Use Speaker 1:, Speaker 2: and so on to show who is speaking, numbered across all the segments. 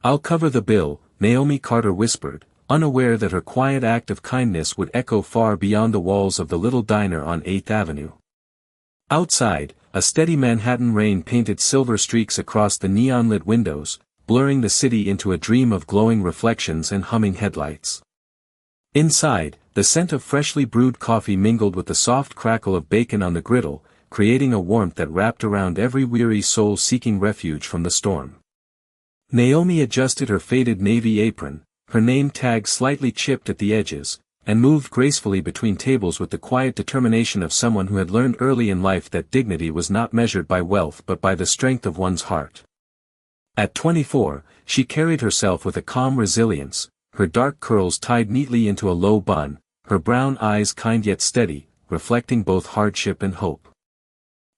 Speaker 1: "I'll cover the bill," Naomi Carter whispered, unaware that her quiet act of kindness would echo far beyond the walls of the little diner on 8th Avenue. Outside, a steady Manhattan rain painted silver streaks across the neon-lit windows, blurring the city into a dream of glowing reflections and humming headlights. Inside, the scent of freshly brewed coffee mingled with the soft crackle of bacon on the griddle, creating a warmth that wrapped around every weary soul seeking refuge from the storm. Naomi adjusted her faded navy apron, her name tag slightly chipped at the edges, and moved gracefully between tables with the quiet determination of someone who had learned early in life that dignity was not measured by wealth but by the strength of one's heart. At 24, she carried herself with a calm resilience, her dark curls tied neatly into a low bun, her brown eyes kind yet steady, reflecting both hardship and hope.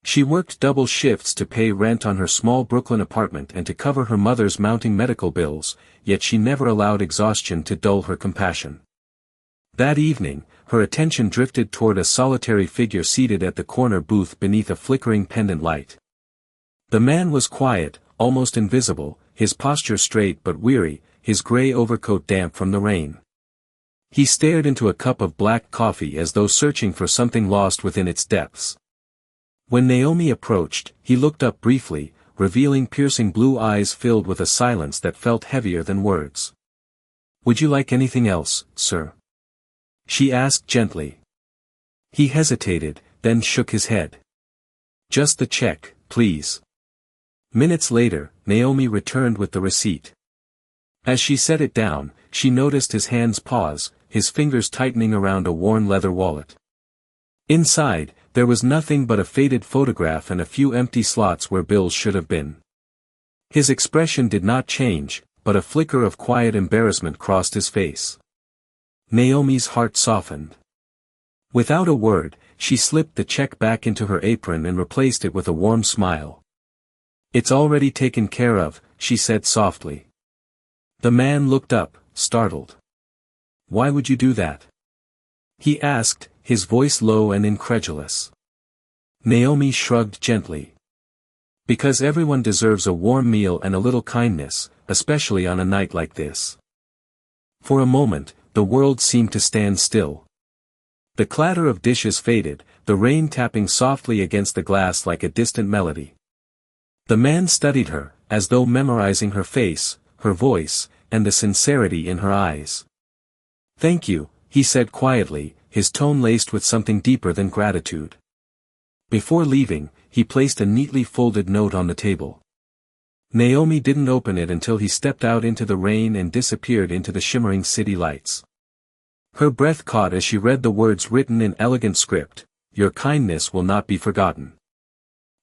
Speaker 1: She worked double shifts to pay rent on her small Brooklyn apartment and to cover her mother's mounting medical bills, yet she never allowed exhaustion to dull her compassion. That evening, her attention drifted toward a solitary figure seated at the corner booth beneath a flickering pendant light. The man was quiet, almost invisible, his posture straight but weary, his gray overcoat damp from the rain. He stared into a cup of black coffee as though searching for something lost within its depths. When Naomi approached, he looked up briefly, revealing piercing blue eyes filled with a silence that felt heavier than words. "Would you like anything else, sir?" she asked gently. He hesitated, then shook his head. "Just the check, please." Minutes later, Naomi returned with the receipt. As she set it down, she noticed his hands pause, his fingers tightening around a worn leather wallet. Inside, there was nothing but a faded photograph and a few empty slots where bills should have been. His expression did not change, but a flicker of quiet embarrassment crossed his face. Naomi's heart softened. Without a word, she slipped the check back into her apron and replaced it with a warm smile. "It's already taken care of," she said softly. The man looked up, startled. "Why would you do that?" he asked, his voice low and incredulous. Naomi shrugged gently. "Because everyone deserves a warm meal and a little kindness, especially on a night like this." For a moment, the world seemed to stand still. The clatter of dishes faded, the rain tapping softly against the glass like a distant melody. The man studied her, as though memorizing her face, her voice, and the sincerity in her eyes. "Thank you," he said quietly, his tone laced with something deeper than gratitude. Before leaving, he placed a neatly folded note on the table. Naomi didn't open it until he stepped out into the rain and disappeared into the shimmering city lights. Her breath caught as she read the words written in elegant script, "Your kindness will not be forgotten."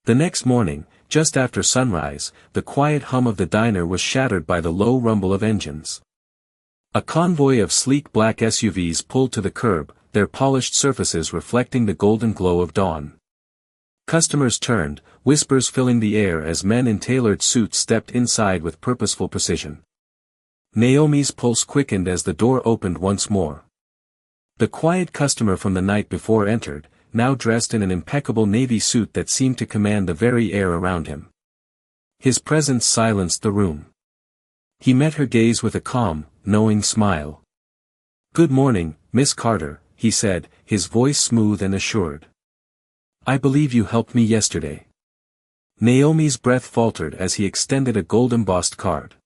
Speaker 1: The next morning, just after sunrise, the quiet hum of the diner was shattered by the low rumble of engines. A convoy of sleek black SUVs pulled to the curb, their polished surfaces reflecting the golden glow of dawn. Customers turned, whispers filling the air as men in tailored suits stepped inside with purposeful precision. Naomi's pulse quickened as the door opened once more. The quiet customer from the night before entered, now dressed in an impeccable navy suit that seemed to command the very air around him. His presence silenced the room. He met her gaze with a calm, knowing smile. "Good morning, Miss Carter," he said, his voice smooth and assured. "I believe you helped me yesterday." Naomi's breath faltered as he extended a gold-embossed card.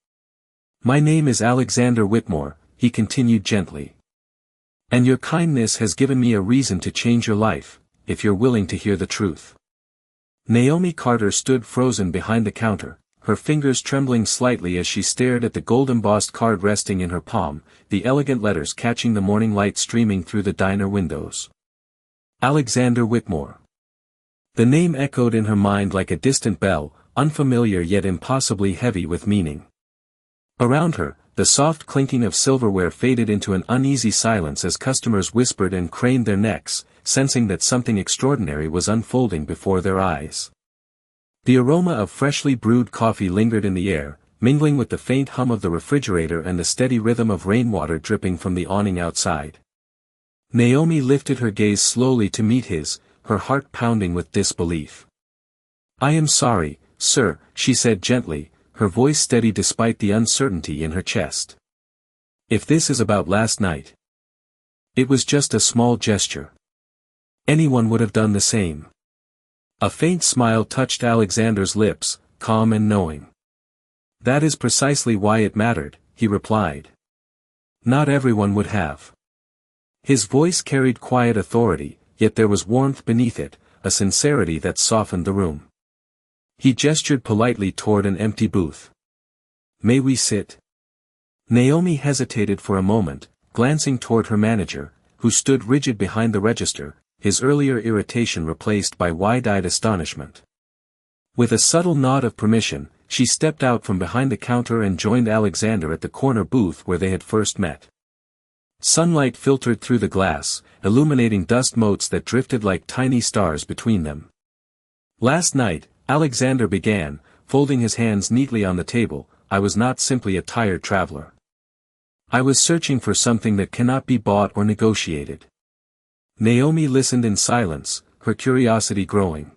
Speaker 1: "My name is Alexander Whitmore," he continued gently. "And your kindness has given me a reason to change your life, if you're willing to hear the truth." Naomi Carter stood frozen behind the counter, her fingers trembling slightly as she stared at the gold-embossed card resting in her palm, the elegant letters catching the morning light streaming through the diner windows. Alexander Whitmore. The name echoed in her mind like a distant bell, unfamiliar yet impossibly heavy with meaning. Around her, the soft clinking of silverware faded into an uneasy silence as customers whispered and craned their necks, sensing that something extraordinary was unfolding before their eyes. The aroma of freshly brewed coffee lingered in the air, mingling with the faint hum of the refrigerator and the steady rhythm of rainwater dripping from the awning outside. Naomi lifted her gaze slowly to meet his, her heart pounding with disbelief. "I am sorry, sir," she said gently, her voice steady despite the uncertainty in her chest. If this is about last night. It was just a small gesture. Anyone would have done the same. A faint smile touched Alexander's lips, calm and knowing. That is precisely why it mattered, he replied. Not everyone would have. His voice carried quiet authority, yet there was warmth beneath it, a sincerity that softened the room. He gestured politely toward an empty booth. May we sit? Naomi hesitated for a moment, glancing toward her manager, who stood rigid behind the register, his earlier irritation replaced by wide-eyed astonishment. With a subtle nod of permission, she stepped out from behind the counter and joined Alexander at the corner booth where they had first met. Sunlight filtered through the glass, illuminating dust motes that drifted like tiny stars between them. Last night, Alexander began, folding his hands neatly on the table, I was not simply a tired traveler. I was searching for something that cannot be bought or negotiated. Naomi listened in silence, her curiosity growing.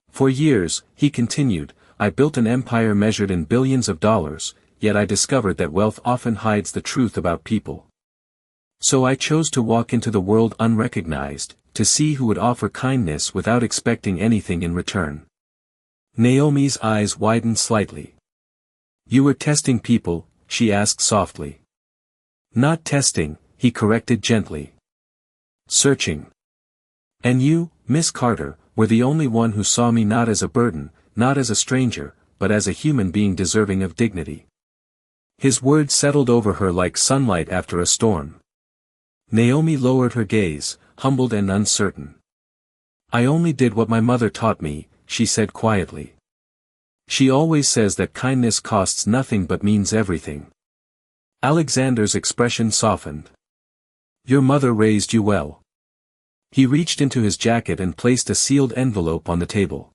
Speaker 1: For years, he continued, I built an empire measured in billions of dollars, yet I discovered that wealth often hides the truth about people. So I chose to walk into the world unrecognized, to see who would offer kindness without expecting anything in return. Naomi's eyes widened slightly. You were testing people, she asked softly. Not testing, he corrected gently. Searching. And you, Miss Carter, were the only one who saw me not as a burden, not as a stranger, but as a human being deserving of dignity. His words settled over her like sunlight after a storm. Naomi lowered her gaze, humbled and uncertain. I only did what my mother taught me, she said quietly. She always says that kindness costs nothing but means everything. Alexander's expression softened. Your mother raised you well. He reached into his jacket and placed a sealed envelope on the table.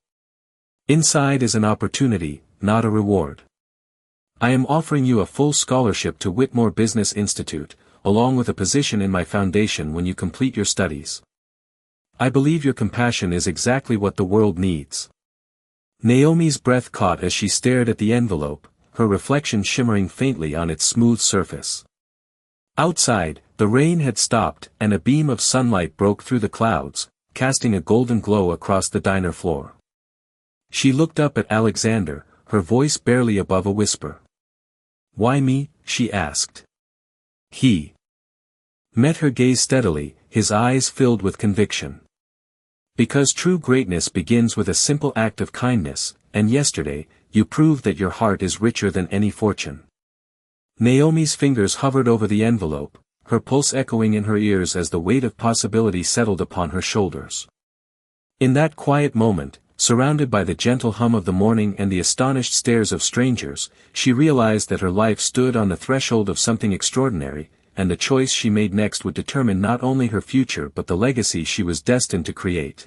Speaker 1: Inside is an opportunity, not a reward. I am offering you a full scholarship to Whitmore Business Institute, along with a position in my foundation when you complete your studies. I believe your compassion is exactly what the world needs. Naomi's breath caught as she stared at the envelope, her reflection shimmering faintly on its smooth surface. Outside, the rain had stopped and a beam of sunlight broke through the clouds, casting a golden glow across the diner floor. She looked up at Alexander, her voice barely above a whisper. Why me? She asked. He met her gaze steadily, his eyes filled with conviction. Because true greatness begins with a simple act of kindness, and yesterday, you proved that your heart is richer than any fortune. Naomi's fingers hovered over the envelope, her pulse echoing in her ears as the weight of possibility settled upon her shoulders. In that quiet moment, surrounded by the gentle hum of the morning and the astonished stares of strangers, she realized that her life stood on the threshold of something extraordinary, and the choice she made next would determine not only her future but the legacy she was destined to create.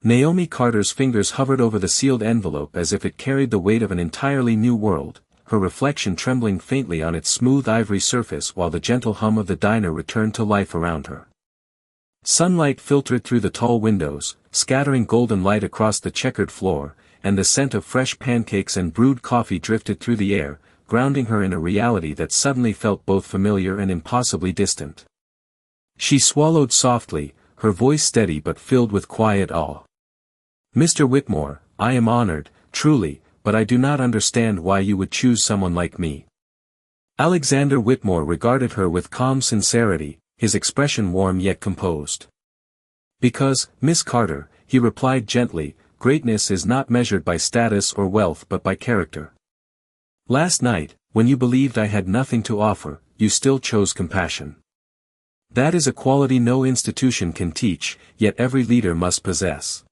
Speaker 1: Naomi Carter's fingers hovered over the sealed envelope as if it carried the weight of an entirely new world, her reflection trembling faintly on its smooth ivory surface while the gentle hum of the diner returned to life around her. Sunlight filtered through the tall windows, scattering golden light across the checkered floor, and the scent of fresh pancakes and brewed coffee drifted through the air, grounding her in a reality that suddenly felt both familiar and impossibly distant. She swallowed softly, her voice steady but filled with quiet awe. Mr. Whitmore, I am honored, truly, but I do not understand why you would choose someone like me. Alexander Whitmore regarded her with calm sincerity, his expression warm yet composed. Because, Miss Carter, he replied gently, greatness is not measured by status or wealth but by character. Last night, when you believed I had nothing to offer, you still chose compassion. That is a quality no institution can teach, yet every leader must possess.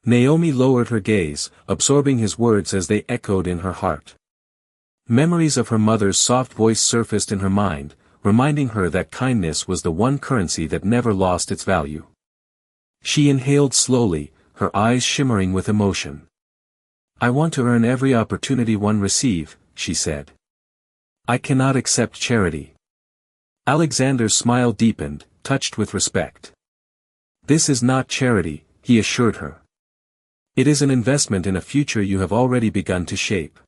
Speaker 1: Naomi lowered her gaze, absorbing his words as they echoed in her heart. Memories of her mother's soft voice surfaced in her mind, reminding her that kindness was the one currency that never lost its value. She inhaled slowly, her eyes shimmering with emotion. I want to earn every opportunity one receives, she said. I cannot accept charity. Alexander's smile deepened, touched with respect. This is not charity, he assured her. It is an investment in a future you have already begun to shape.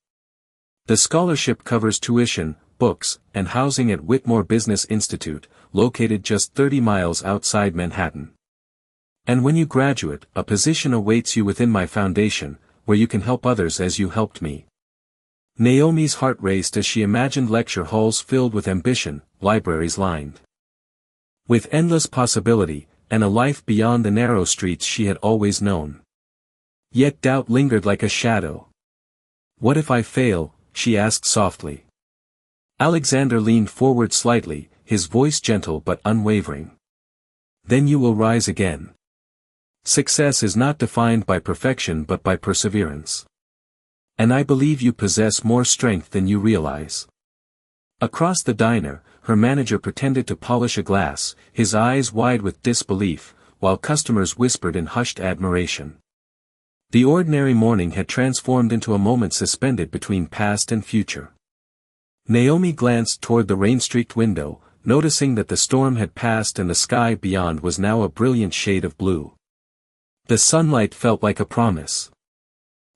Speaker 1: The scholarship covers tuition, books, and housing at Whitmore Business Institute, located just 30 miles outside Manhattan. And when you graduate, a position awaits you within my foundation, where you can help others as you helped me. Naomi's heart raced as she imagined lecture halls filled with ambition, libraries lined with endless possibility, and a life beyond the narrow streets she had always known. Yet doubt lingered like a shadow. "What if I fail?" she asked softly. Alexander leaned forward slightly, his voice gentle but unwavering. "Then you will rise again. Success is not defined by perfection but by perseverance. And I believe you possess more strength than you realize." Across the diner, her manager pretended to polish a glass, his eyes wide with disbelief, while customers whispered in hushed admiration. The ordinary morning had transformed into a moment suspended between past and future. Naomi glanced toward the rain-streaked window, noticing that the storm had passed and the sky beyond was now a brilliant shade of blue. The sunlight felt like a promise.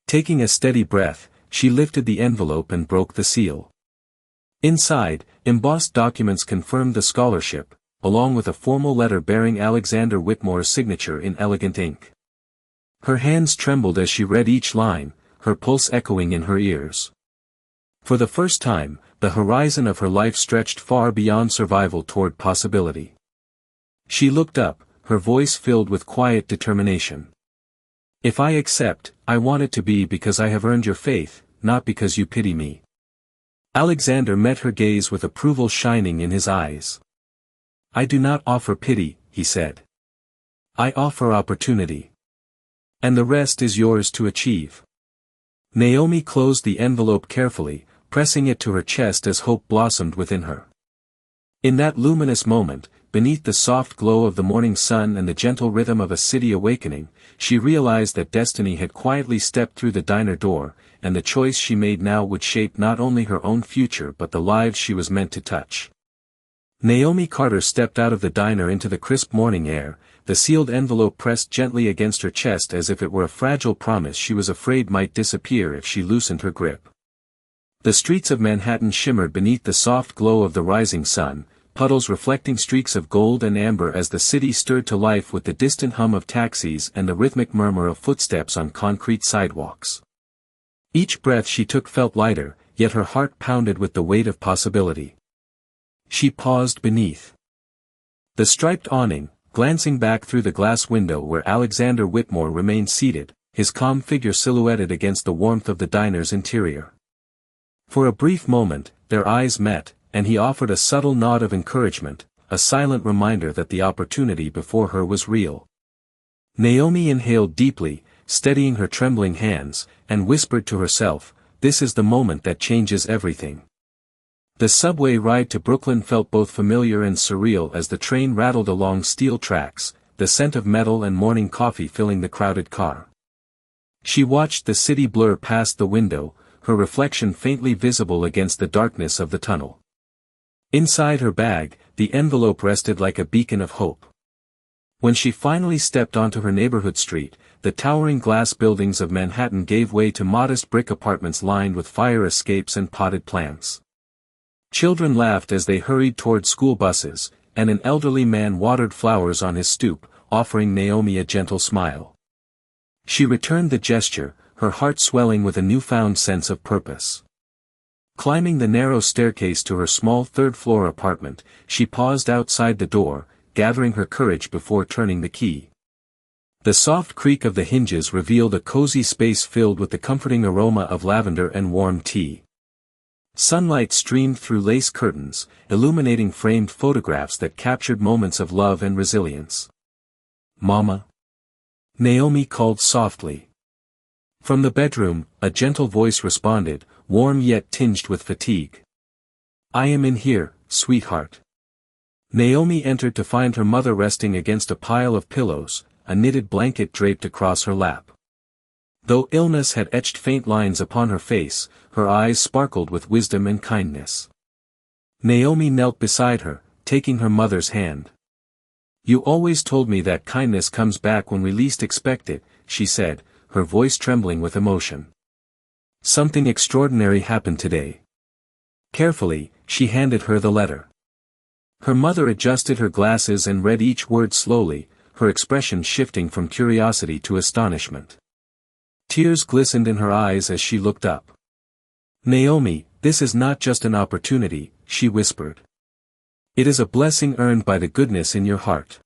Speaker 1: Taking a steady breath, she lifted the envelope and broke the seal. Inside, embossed documents confirmed the scholarship, along with a formal letter bearing Alexander Whitmore's signature in elegant ink. Her hands trembled as she read each line, her pulse echoing in her ears. For the first time, the horizon of her life stretched far beyond survival toward possibility. She looked up, her voice filled with quiet determination. "If I accept, I want it to be because I have earned your faith, not because you pity me." Alexander met her gaze with approval shining in his eyes. "I do not offer pity," he said. "I offer opportunity. And the rest is yours to achieve." Naomi closed the envelope carefully, pressing it to her chest as hope blossomed within her. In that luminous moment, beneath the soft glow of the morning sun and the gentle rhythm of a city awakening, she realized that destiny had quietly stepped through the diner door, and the choice she made now would shape not only her own future but the lives she was meant to touch. Naomi Carter stepped out of the diner into the crisp morning air, the sealed envelope pressed gently against her chest as if it were a fragile promise she was afraid might disappear if she loosened her grip. The streets of Manhattan shimmered beneath the soft glow of the rising sun, puddles reflecting streaks of gold and amber as the city stirred to life with the distant hum of taxis and the rhythmic murmur of footsteps on concrete sidewalks. Each breath she took felt lighter, yet her heart pounded with the weight of possibility. She paused beneath the striped awning, glancing back through the glass window where Alexander Whitmore remained seated, his calm figure silhouetted against the warmth of the diner's interior. For a brief moment, their eyes met, and he offered a subtle nod of encouragement, a silent reminder that the opportunity before her was real. Naomi inhaled deeply, steadying her trembling hands, and whispered to herself, "This is the moment that changes everything." The subway ride to Brooklyn felt both familiar and surreal as the train rattled along steel tracks, the scent of metal and morning coffee filling the crowded car. She watched the city blur past the window, her reflection faintly visible against the darkness of the tunnel. Inside her bag, the envelope rested like a beacon of hope. When she finally stepped onto her neighborhood street, the towering glass buildings of Manhattan gave way to modest brick apartments lined with fire escapes and potted plants. Children laughed as they hurried toward school buses, and an elderly man watered flowers on his stoop, offering Naomi a gentle smile. She returned the gesture, her heart swelling with a newfound sense of purpose. Climbing the narrow staircase to her small third-floor apartment, she paused outside the door, gathering her courage before turning the key. The soft creak of the hinges revealed a cozy space filled with the comforting aroma of lavender and warm tea. Sunlight streamed through lace curtains, illuminating framed photographs that captured moments of love and resilience. "Mama?" Naomi called softly. From the bedroom, a gentle voice responded, warm yet tinged with fatigue. "I am in here, sweetheart." Naomi entered to find her mother resting against a pile of pillows, a knitted blanket draped across her lap. Though illness had etched faint lines upon her face, her eyes sparkled with wisdom and kindness. Naomi knelt beside her, taking her mother's hand. "You always told me that kindness comes back when we least expect it," she said, her voice trembling with emotion. Something extraordinary happened today. Carefully, she handed her the letter. Her mother adjusted her glasses and read each word slowly, her expression shifting from curiosity to astonishment. Tears glistened in her eyes as she looked up. "Naomi, this is not just an opportunity," she whispered. "It is a blessing earned by the goodness in your heart."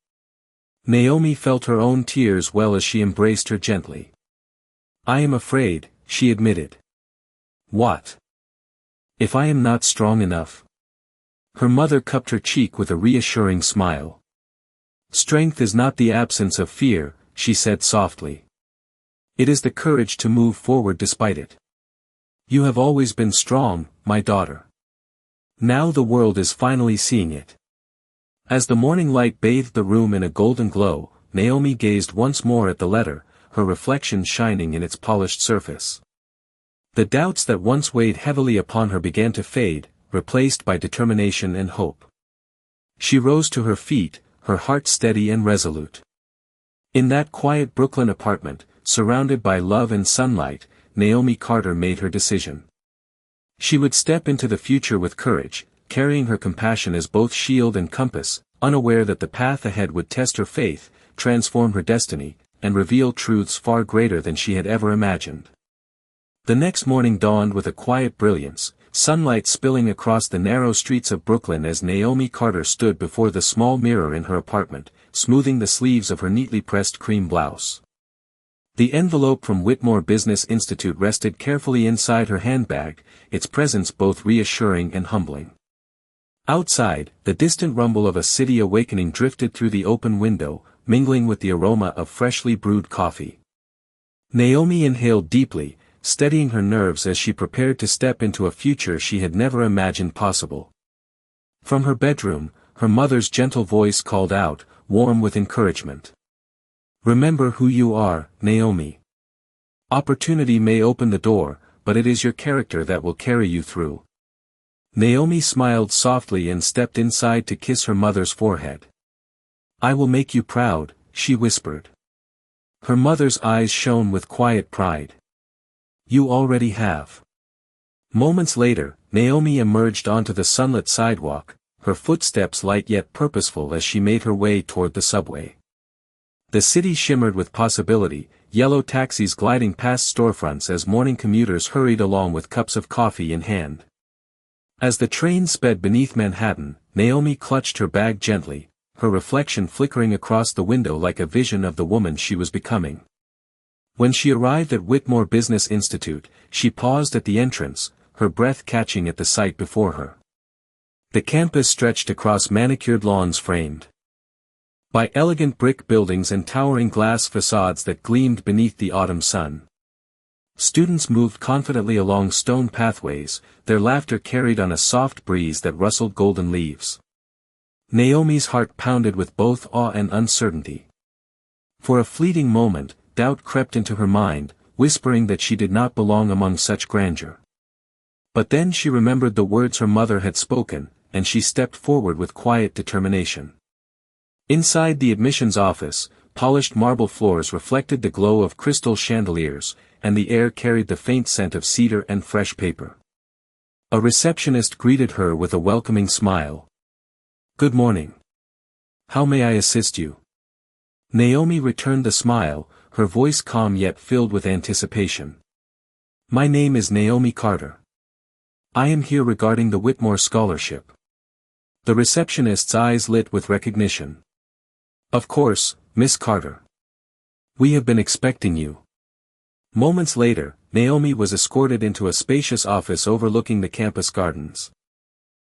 Speaker 1: Naomi felt her own tears well as she embraced her gently. "I am afraid," she admitted. "What? If I am not strong enough?" Her mother cupped her cheek with a reassuring smile. "Strength is not the absence of fear," she said softly. "It is the courage to move forward despite it. You have always been strong, my daughter. Now the world is finally seeing it." As the morning light bathed the room in a golden glow, Naomi gazed once more at the letter, her reflection shining in its polished surface. The doubts that once weighed heavily upon her began to fade, replaced by determination and hope. She rose to her feet, her heart steady and resolute. In that quiet Brooklyn apartment, surrounded by love and sunlight, Naomi Carter made her decision. She would step into the future with courage, carrying her compassion as both shield and compass, unaware that the path ahead would test her faith, transform her destiny, and reveal truths far greater than she had ever imagined. The next morning dawned with a quiet brilliance, sunlight spilling across the narrow streets of Brooklyn as Naomi Carter stood before the small mirror in her apartment, smoothing the sleeves of her neatly pressed cream blouse. The envelope from Whitmore Business Institute rested carefully inside her handbag, its presence both reassuring and humbling. Outside, the distant rumble of a city awakening drifted through the open window, mingling with the aroma of freshly brewed coffee. Naomi inhaled deeply, steadying her nerves as she prepared to step into a future she had never imagined possible. From her bedroom, her mother's gentle voice called out, warm with encouragement. "Remember who you are, Naomi. Opportunity may open the door, but it is your character that will carry you through." Naomi smiled softly and stepped inside to kiss her mother's forehead. "I will make you proud," she whispered. Her mother's eyes shone with quiet pride. "You already have." Moments later, Naomi emerged onto the sunlit sidewalk, her footsteps light yet purposeful as she made her way toward the subway. The city shimmered with possibility, yellow taxis gliding past storefronts as morning commuters hurried along with cups of coffee in hand. As the train sped beneath Manhattan, Naomi clutched her bag gently, her reflection flickering across the window like a vision of the woman she was becoming. When she arrived at Whitmore Business Institute, she paused at the entrance, her breath catching at the sight before her. The campus stretched across manicured lawns framed by elegant brick buildings and towering glass facades that gleamed beneath the autumn sun. Students moved confidently along stone pathways, their laughter carried on a soft breeze that rustled golden leaves. Naomi's heart pounded with both awe and uncertainty. For a fleeting moment, doubt crept into her mind, whispering that she did not belong among such grandeur. But then she remembered the words her mother had spoken, and she stepped forward with quiet determination. Inside the admissions office, polished marble floors reflected the glow of crystal chandeliers, and the air carried the faint scent of cedar and fresh paper. A receptionist greeted her with a welcoming smile. "Good morning. How may I assist you?" Naomi returned the smile, her voice calm yet filled with anticipation. "My name is Naomi Carter. I am here regarding the Whitmore Scholarship." The receptionist's eyes lit with recognition. "Of course, Miss Carter. We have been expecting you." Moments later, Naomi was escorted into a spacious office overlooking the campus gardens.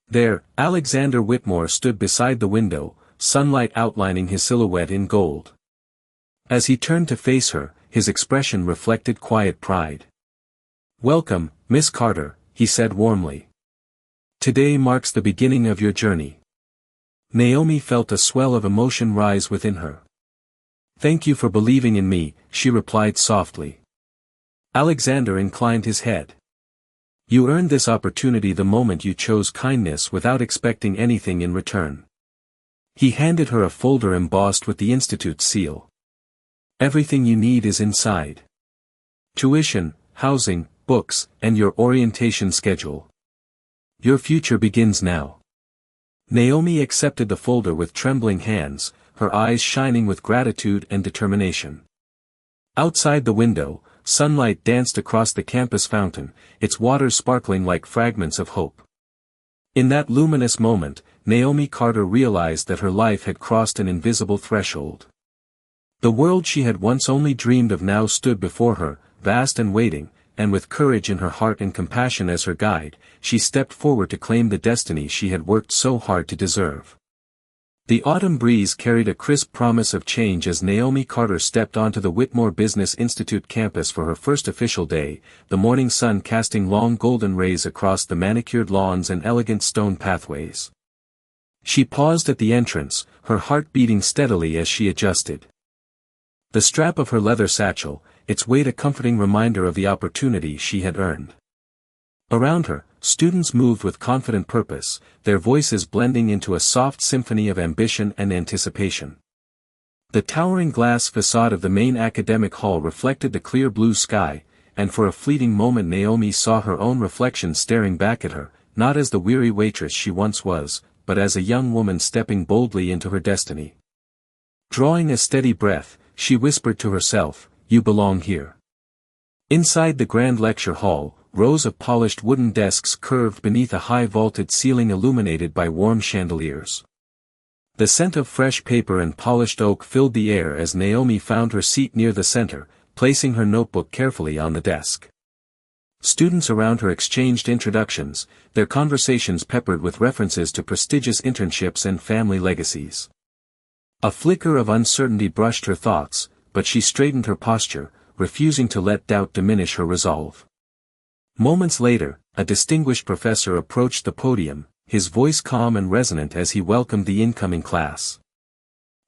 Speaker 1: There, Alexander Whitmore stood beside the window, sunlight outlining his silhouette in gold. As he turned to face her, his expression reflected quiet pride. "Welcome, Miss Carter," he said warmly. "Today marks the beginning of your journey." Naomi felt a swell of emotion rise within her. "Thank you for believing in me," she replied softly. Alexander inclined his head. "You earned this opportunity the moment you chose kindness without expecting anything in return." He handed her a folder embossed with the Institute's seal. "Everything you need is inside. Tuition, housing, books, and your orientation schedule. Your future begins now. Naomi accepted the folder with trembling hands, her eyes shining with gratitude and determination. Outside the window, sunlight danced across the campus fountain, its waters sparkling like fragments of hope. In that luminous moment, Naomi Carter realized that her life had crossed an invisible threshold. The world she had once only dreamed of now stood before her, vast and waiting, and with courage in her heart and compassion as her guide, she stepped forward to claim the destiny she had worked so hard to deserve. The autumn breeze carried a crisp promise of change as Naomi Carter stepped onto the Whitmore Business Institute campus for her first official day, the morning sun casting long golden rays across the manicured lawns and elegant stone pathways. She paused at the entrance, her heart beating steadily as she adjusted the strap of her leather satchel, its weight a comforting reminder of the opportunity she had earned. Around her, students moved with confident purpose, their voices blending into a soft symphony of ambition and anticipation. The towering glass facade of the main academic hall reflected the clear blue sky, and for a fleeting moment Naomi saw her own reflection staring back at her, not as the weary waitress she once was, but as a young woman stepping boldly into her destiny. Drawing a steady breath, she whispered to herself, "You belong here." Inside the grand lecture hall, rows of polished wooden desks curved beneath a high vaulted ceiling illuminated by warm chandeliers. The scent of fresh paper and polished oak filled the air as Naomi found her seat near the center, placing her notebook carefully on the desk. Students around her exchanged introductions, their conversations peppered with references to prestigious internships and family legacies. A flicker of uncertainty brushed her thoughts, but she straightened her posture, refusing to let doubt diminish her resolve. Moments later, a distinguished professor approached the podium, his voice calm and resonant as he welcomed the incoming class.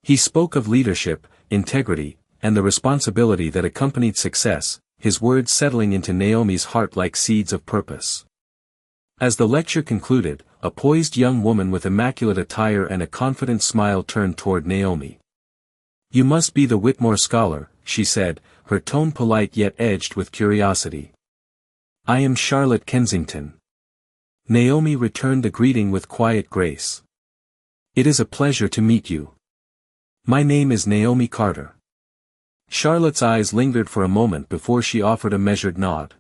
Speaker 1: He spoke of leadership, integrity, and the responsibility that accompanied success, his words settling into Naomi's heart like seeds of purpose. As the lecture concluded, a poised young woman with immaculate attire and a confident smile turned toward Naomi. "You must be the Whitmore scholar," she said, her tone polite yet edged with curiosity. "I am Charlotte Kensington." Naomi returned the greeting with quiet grace. "It is a pleasure to meet you. My name is Naomi Carter." Charlotte's eyes lingered for a moment before she offered a measured nod.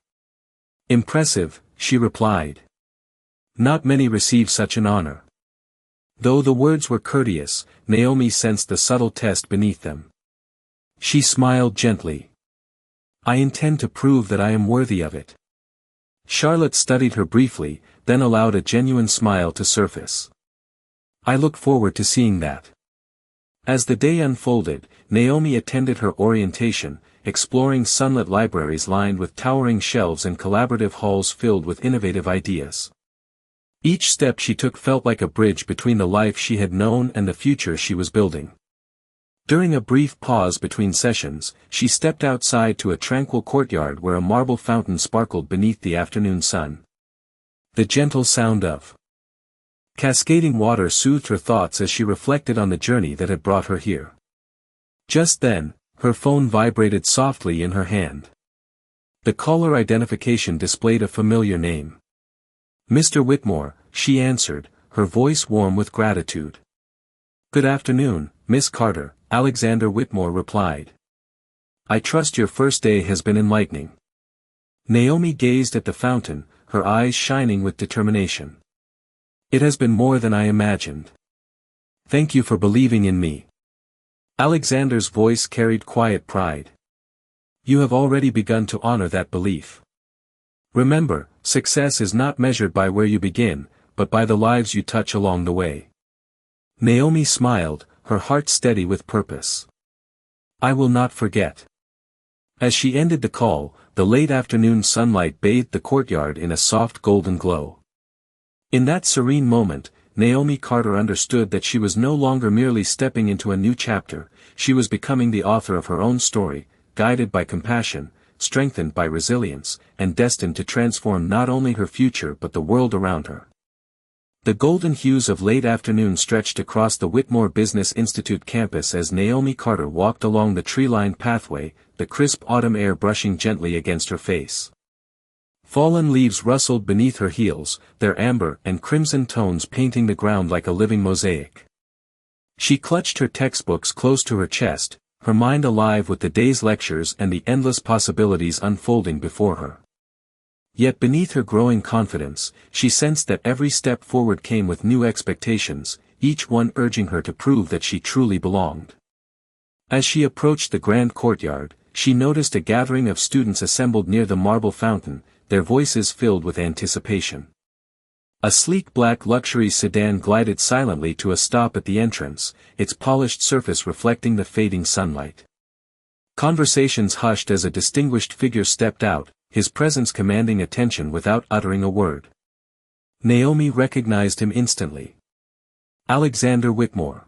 Speaker 1: "Impressive," she replied. "Not many receive such an honor." Though the words were courteous, Naomi sensed the subtle test beneath them. She smiled gently. "I intend to prove that I am worthy of it." Charlotte studied her briefly, then allowed a genuine smile to surface. "I look forward to seeing that." As the day unfolded, Naomi attended her orientation, exploring sunlit libraries lined with towering shelves and collaborative halls filled with innovative ideas. Each step she took felt like a bridge between the life she had known and the future she was building. During a brief pause between sessions, she stepped outside to a tranquil courtyard where a marble fountain sparkled beneath the afternoon sun. The gentle sound of cascading water soothed her thoughts as she reflected on the journey that had brought her here. Just then, her phone vibrated softly in her hand. The caller identification displayed a familiar name. "Mr. Whitmore," she answered, her voice warm with gratitude. "Good afternoon, Miss Carter," Alexander Whitmore replied. "I trust your first day has been enlightening." Naomi gazed at the fountain, her eyes shining with determination. "It has been more than I imagined. Thank you for believing in me." Alexander's voice carried quiet pride. "You have already begun to honor that belief. Remember, success is not measured by where you begin, but by the lives you touch along the way." Naomi smiled, her heart steady with purpose. "I will not forget." As she ended the call, the late afternoon sunlight bathed the courtyard in a soft golden glow. In that serene moment, Naomi Carter understood that she was no longer merely stepping into a new chapter, she was becoming the author of her own story, guided by compassion, strengthened by resilience, and destined to transform not only her future but the world around her. The golden hues of late afternoon stretched across the Whitmore Business Institute campus as Naomi Carter walked along the tree-lined pathway, the crisp autumn air brushing gently against her face. Fallen leaves rustled beneath her heels, their amber and crimson tones painting the ground like a living mosaic. She clutched her textbooks close to her chest, her mind alive with the day's lectures and the endless possibilities unfolding before her. Yet beneath her growing confidence, she sensed that every step forward came with new expectations, each one urging her to prove that she truly belonged. As she approached the grand courtyard, she noticed a gathering of students assembled near the marble fountain, their voices filled with anticipation. A sleek black luxury sedan glided silently to a stop at the entrance, its polished surface reflecting the fading sunlight. Conversations hushed as a distinguished figure stepped out, his presence commanding attention without uttering a word. Naomi recognized him instantly. Alexander Whitmore.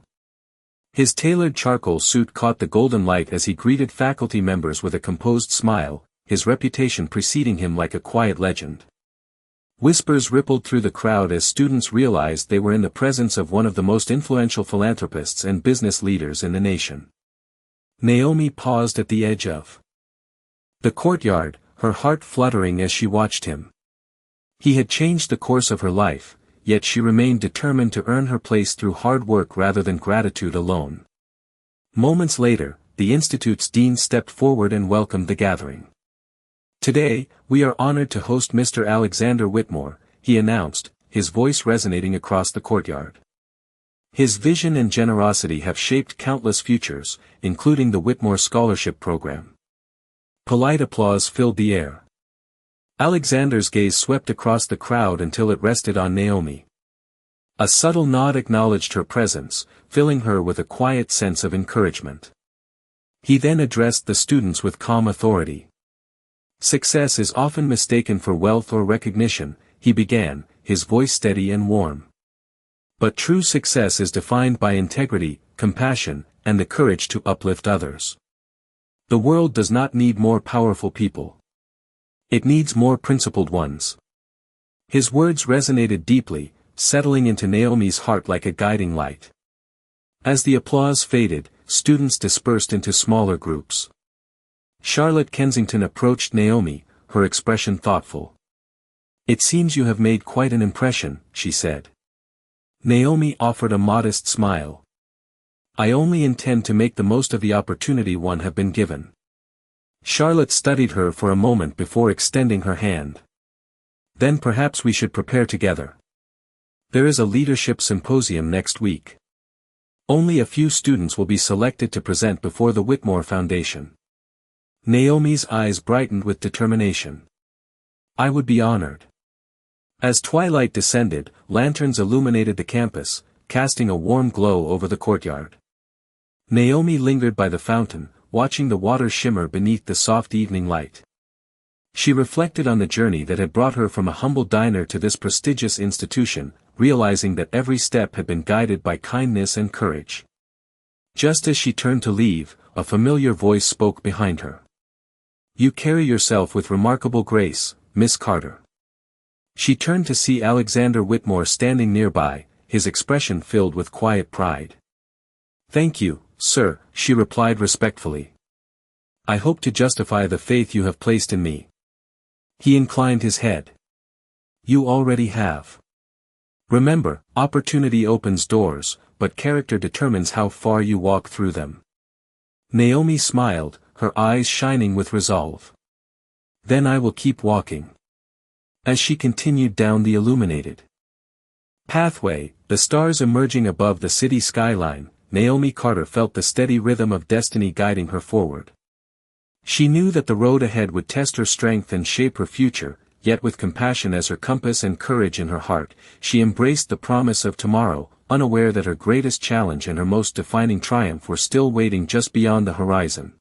Speaker 1: His tailored charcoal suit caught the golden light as he greeted faculty members with a composed smile, his reputation preceding him like a quiet legend. Whispers rippled through the crowd as students realized they were in the presence of one of the most influential philanthropists and business leaders in the nation. Naomi paused at the edge of the courtyard, her heart fluttering as she watched him. He had changed the course of her life, yet she remained determined to earn her place through hard work rather than gratitude alone. Moments later, the institute's dean stepped forward and welcomed the gathering. "Today, we are honored to host Mr. Alexander Whitmore," he announced, his voice resonating across the courtyard. His vision and generosity have shaped countless futures, including the Whitmore Scholarship Program. Polite applause filled the air. Alexander's gaze swept across the crowd until it rested on Naomi. A subtle nod acknowledged her presence, filling her with a quiet sense of encouragement. He then addressed the students with calm authority. "Success is often mistaken for wealth or recognition," he began, his voice steady and warm. "But true success is defined by integrity, compassion, and the courage to uplift others. The world does not need more powerful people. It needs more principled ones." His words resonated deeply, settling into Naomi's heart like a guiding light. As the applause faded, students dispersed into smaller groups. Charlotte Kensington approached Naomi, her expression thoughtful. "It seems you have made quite an impression," she said. Naomi offered a modest smile. "I only intend to make the most of the opportunity one have been given." Charlotte studied her for a moment before extending her hand. "Then perhaps we should prepare together. There is a leadership symposium next week. Only a few students will be selected to present before the Whitmore Foundation." Naomi's eyes brightened with determination. "I would be honored." As twilight descended, lanterns illuminated the campus, casting a warm glow over the courtyard. Naomi lingered by the fountain, watching the water shimmer beneath the soft evening light. She reflected on the journey that had brought her from a humble diner to this prestigious institution, realizing that every step had been guided by kindness and courage. Just as she turned to leave, a familiar voice spoke behind her. "You carry yourself with remarkable grace, Miss Carter." She turned to see Alexander Whitmore standing nearby, his expression filled with quiet pride. "Thank you, sir," she replied respectfully. "I hope to justify the faith you have placed in me." He inclined his head. "You already have. Remember, opportunity opens doors, but character determines how far you walk through them." Naomi smiled, her eyes shining with resolve. "Then I will keep walking." As she continued down the illuminated pathway, the stars emerging above the city skyline, Naomi Carter felt the steady rhythm of destiny guiding her forward. She knew that the road ahead would test her strength and shape her future, yet with compassion as her compass and courage in her heart, she embraced the promise of tomorrow, unaware that her greatest challenge and her most defining triumph were still waiting just beyond the horizon.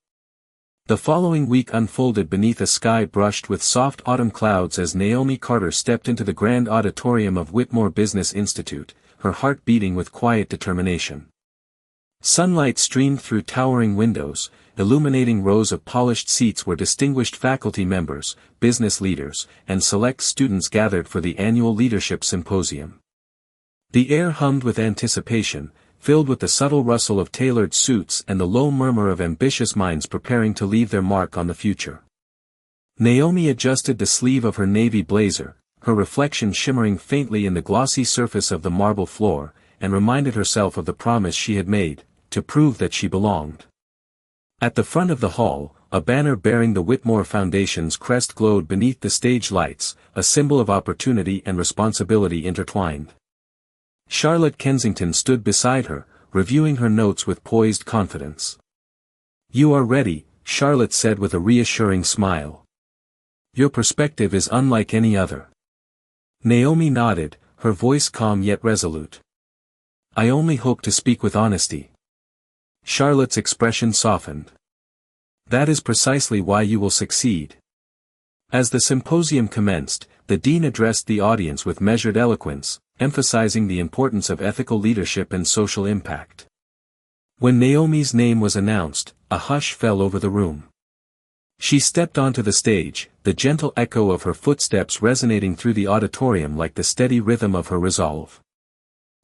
Speaker 1: The following week unfolded beneath a sky brushed with soft autumn clouds as Naomi Carter stepped into the grand auditorium of Whitmore Business Institute, her heart beating with quiet determination. Sunlight streamed through towering windows, illuminating rows of polished seats where distinguished faculty members, business leaders, and select students gathered for the annual Leadership Symposium. The air hummed with anticipation, filled with the subtle rustle of tailored suits and the low murmur of ambitious minds preparing to leave their mark on the future. Naomi adjusted the sleeve of her navy blazer, her reflection shimmering faintly in the glossy surface of the marble floor, and reminded herself of the promise she had made, to prove that she belonged. At the front of the hall, a banner bearing the Whitmore Foundation's crest glowed beneath the stage lights, a symbol of opportunity and responsibility intertwined. Charlotte Kensington stood beside her, reviewing her notes with poised confidence. "You are ready," Charlotte said with a reassuring smile. "Your perspective is unlike any other." Naomi nodded, her voice calm yet resolute. "I only hope to speak with honesty." Charlotte's expression softened. "That is precisely why you will succeed." As the symposium commenced, the dean addressed the audience with measured eloquence, emphasizing the importance of ethical leadership and social impact. When Naomi's name was announced, a hush fell over the room. She stepped onto the stage, the gentle echo of her footsteps resonating through the auditorium like the steady rhythm of her resolve.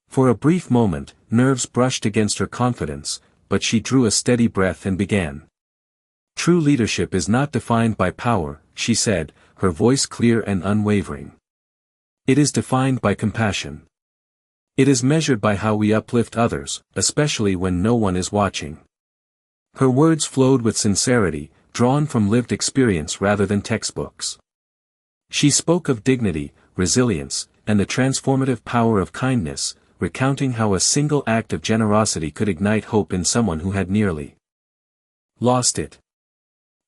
Speaker 1: For a brief moment, nerves brushed against her confidence, but she drew a steady breath and began. "True leadership is not defined by power," she said, her voice clear and unwavering. "It is defined by compassion. It is measured by how we uplift others, especially when no one is watching." Her words flowed with sincerity, drawn from lived experience rather than textbooks. She spoke of dignity, resilience, and the transformative power of kindness, recounting how a single act of generosity could ignite hope in someone who had nearly lost it.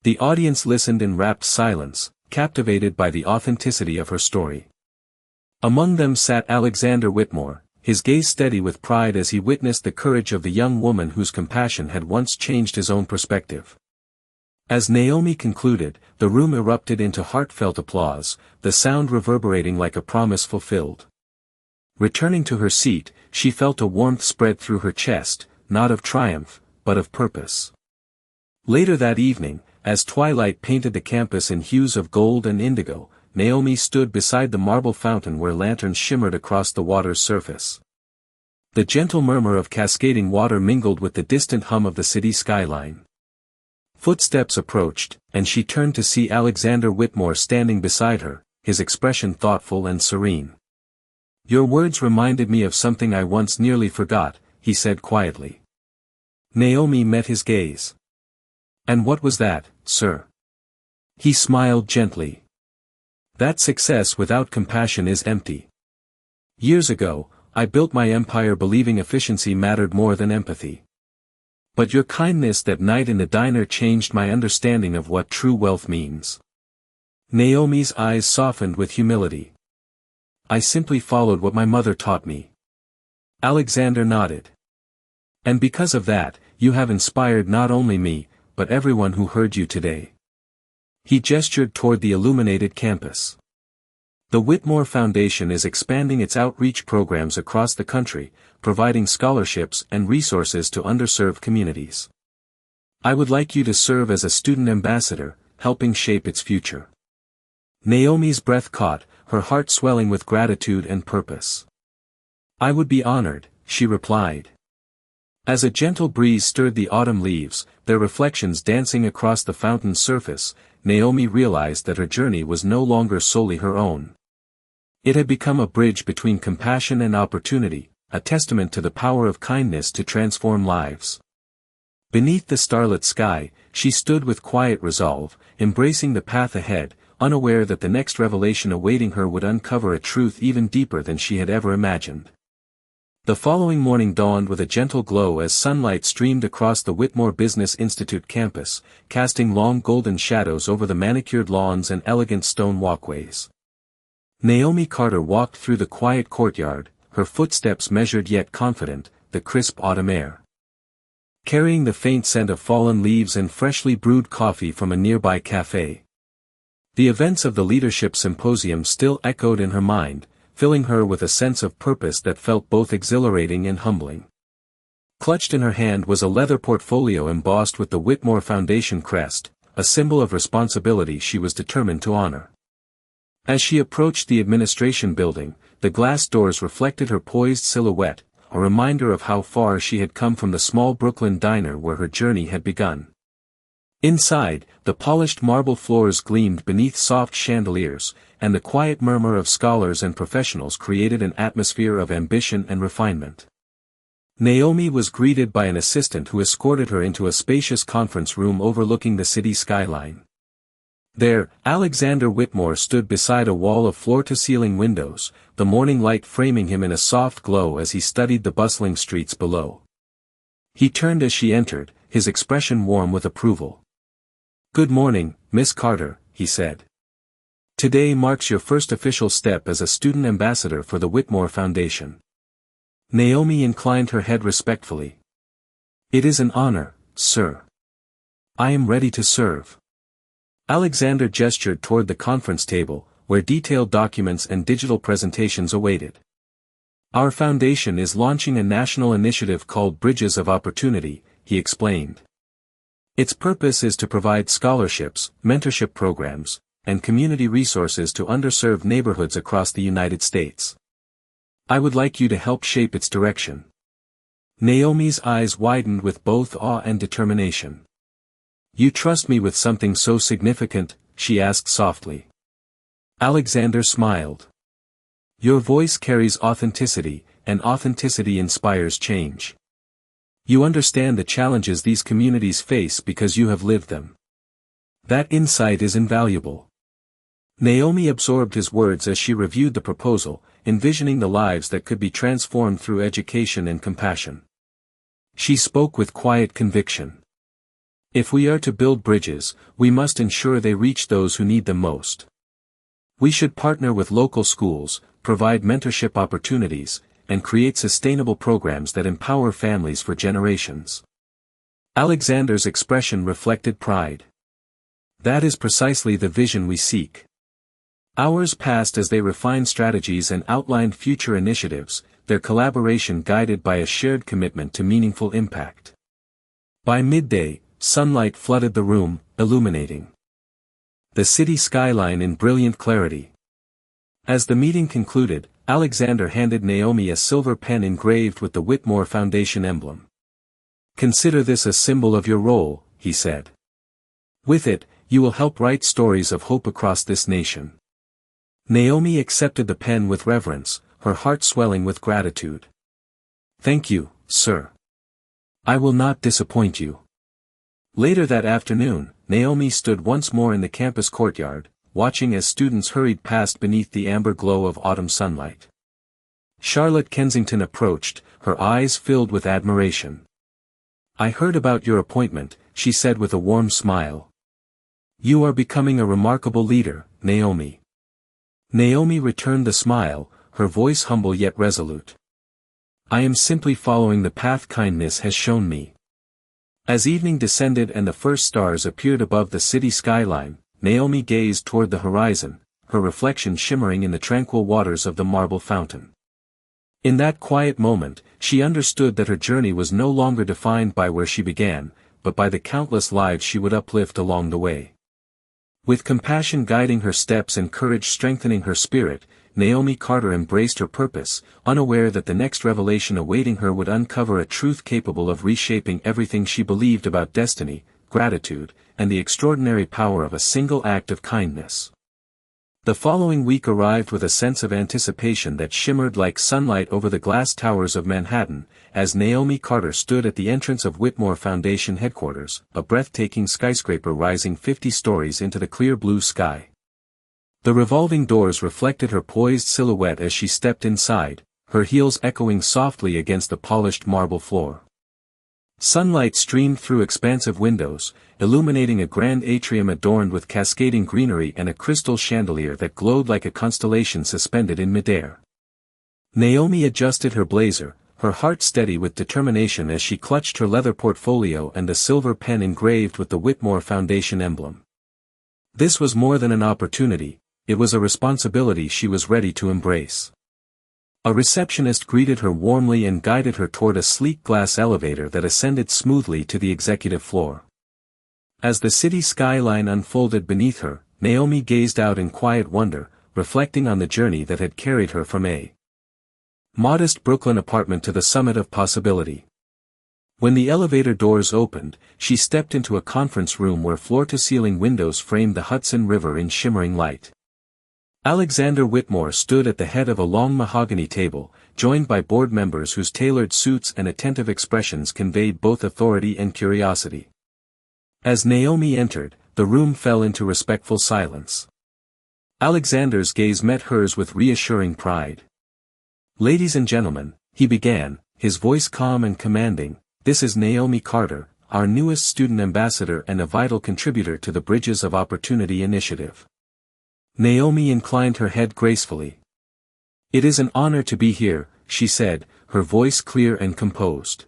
Speaker 1: The audience listened in rapt silence, captivated by the authenticity of her story. Among them sat Alexander Whitmore, his gaze steady with pride as he witnessed the courage of the young woman whose compassion had once changed his own perspective. As Naomi concluded, the room erupted into heartfelt applause, the sound reverberating like a promise fulfilled. Returning to her seat, she felt a warmth spread through her chest, not of triumph, but of purpose. Later that evening, as twilight painted the campus in hues of gold and indigo, Naomi stood beside the marble fountain where lanterns shimmered across the water's surface. The gentle murmur of cascading water mingled with the distant hum of the city skyline. Footsteps approached, and she turned to see Alexander Whitmore standing beside her, his expression thoughtful and serene. "Your words reminded me of something I once nearly forgot," he said quietly. Naomi met his gaze. "And what was that, sir?" He smiled gently. "That success without compassion is empty. Years ago, I built my empire believing efficiency mattered more than empathy. But your kindness that night in the diner changed my understanding of what true wealth means." Naomi's eyes softened with humility. "I simply followed what my mother taught me." Alexander nodded. "And because of that, you have inspired not only me, but everyone who heard you today." He gestured toward the illuminated campus. The Whitmore Foundation is expanding its outreach programs across the country, providing scholarships and resources to underserved communities. I would like you to serve as a student ambassador, helping shape its future. Naomi's breath caught, her heart swelling with gratitude and purpose. "I would be honored," she replied. As a gentle breeze stirred the autumn leaves, their reflections dancing across the fountain's surface, Naomi realized that her journey was no longer solely her own. It had become a bridge between compassion and opportunity, a testament to the power of kindness to transform lives. Beneath the starlit sky, she stood with quiet resolve, embracing the path ahead, unaware that the next revelation awaiting her would uncover a truth even deeper than she had ever imagined. The following morning dawned with a gentle glow as sunlight streamed across the Whitmore Business Institute campus, casting long golden shadows over the manicured lawns and elegant stone walkways. Naomi Carter walked through the quiet courtyard, her footsteps measured yet confident, the crisp autumn air carrying the faint scent of fallen leaves and freshly brewed coffee from a nearby cafe. The events of the Leadership Symposium still echoed in her mind, filling her with a sense of purpose that felt both exhilarating and humbling. Clutched in her hand was a leather portfolio embossed with the Whitmore Foundation crest, a symbol of responsibility she was determined to honor. As she approached the administration building, the glass doors reflected her poised silhouette, a reminder of how far she had come from the small Brooklyn diner where her journey had begun. Inside, the polished marble floors gleamed beneath soft chandeliers, and the quiet murmur of scholars and professionals created an atmosphere of ambition and refinement. Naomi was greeted by an assistant who escorted her into a spacious conference room overlooking the city skyline. There, Alexander Whitmore stood beside a wall of floor-to-ceiling windows, the morning light framing him in a soft glow as he studied the bustling streets below. He turned as she entered, his expression warm with approval. "Good morning, Miss Carter," he said. "Today marks your first official step as a student ambassador for the Whitmore Foundation." Naomi inclined her head respectfully. "It is an honor, sir. I am ready to serve." Alexander gestured toward the conference table, where detailed documents and digital presentations awaited. "Our foundation is launching a national initiative called Bridges of Opportunity," he explained. "Its purpose is to provide scholarships, mentorship programs, and community resources to underserved neighborhoods across the United States. I would like you to help shape its direction." Naomi's eyes widened with both awe and determination. "You trust me with something so significant?" she asked softly. Alexander smiled. "Your voice carries authenticity, and authenticity inspires change. You understand the challenges these communities face because you have lived them. That insight is invaluable." Naomi absorbed his words as she reviewed the proposal, envisioning the lives that could be transformed through education and compassion. She spoke with quiet conviction. "If we are to build bridges, we must ensure they reach those who need them most. We should partner with local schools, provide mentorship opportunities, and create sustainable programs that empower families for generations." Alexander's expression reflected pride. "That is precisely the vision we seek." Hours passed as they refined strategies and outlined future initiatives, their collaboration guided by a shared commitment to meaningful impact. By midday, sunlight flooded the room, illuminating the city skyline in brilliant clarity. As the meeting concluded, Alexander handed Naomi a silver pen engraved with the Whitmore Foundation emblem. "Consider this a symbol of your role," he said. "With it, you will help write stories of hope across this nation." Naomi accepted the pen with reverence, her heart swelling with gratitude. "Thank you, sir. I will not disappoint you." Later that afternoon, Naomi stood once more in the campus courtyard, watching as students hurried past beneath the amber glow of autumn sunlight. Charlotte Kensington approached, her eyes filled with admiration. "I heard about your appointment," she said with a warm smile. "You are becoming a remarkable leader, Naomi." Naomi returned the smile, her voice humble yet resolute. "I am simply following the path kindness has shown me." As evening descended and the first stars appeared above the city skyline, Naomi gazed toward the horizon, her reflection shimmering in the tranquil waters of the marble fountain. In that quiet moment, she understood that her journey was no longer defined by where she began, but by the countless lives she would uplift along the way. With compassion guiding her steps and courage strengthening her spirit, Naomi Carter embraced her purpose, unaware that the next revelation awaiting her would uncover a truth capable of reshaping everything she believed about destiny, gratitude, and the extraordinary power of a single act of kindness. The following week arrived with a sense of anticipation that shimmered like sunlight over the glass towers of Manhattan, as Naomi Carter stood at the entrance of Whitmore Foundation headquarters, a breathtaking skyscraper rising 50 stories into the clear blue sky. The revolving doors reflected her poised silhouette as she stepped inside, her heels echoing softly against the polished marble floor. Sunlight streamed through expansive windows, illuminating a grand atrium adorned with cascading greenery and a crystal chandelier that glowed like a constellation suspended in midair. Naomi adjusted her blazer, her heart steady with determination as she clutched her leather portfolio and the silver pen engraved with the Whitmore Foundation emblem. This was more than an opportunity, it was a responsibility she was ready to embrace. A receptionist greeted her warmly and guided her toward a sleek glass elevator that ascended smoothly to the executive floor. As the city skyline unfolded beneath her, Naomi gazed out in quiet wonder, reflecting on the journey that had carried her from a modest Brooklyn apartment to the summit of possibility. When the elevator doors opened, she stepped into a conference room where floor-to-ceiling windows framed the Hudson River in shimmering light. Alexander Whitmore stood at the head of a long mahogany table, joined by board members whose tailored suits and attentive expressions conveyed both authority and curiosity. As Naomi entered, the room fell into respectful silence. Alexander's gaze met hers with reassuring pride. "Ladies and gentlemen," he began, his voice calm and commanding, "this is Naomi Carter, our newest student ambassador and a vital contributor to the Bridges of Opportunity initiative." Naomi inclined her head gracefully. "It is an honor to be here," she said, her voice clear and composed.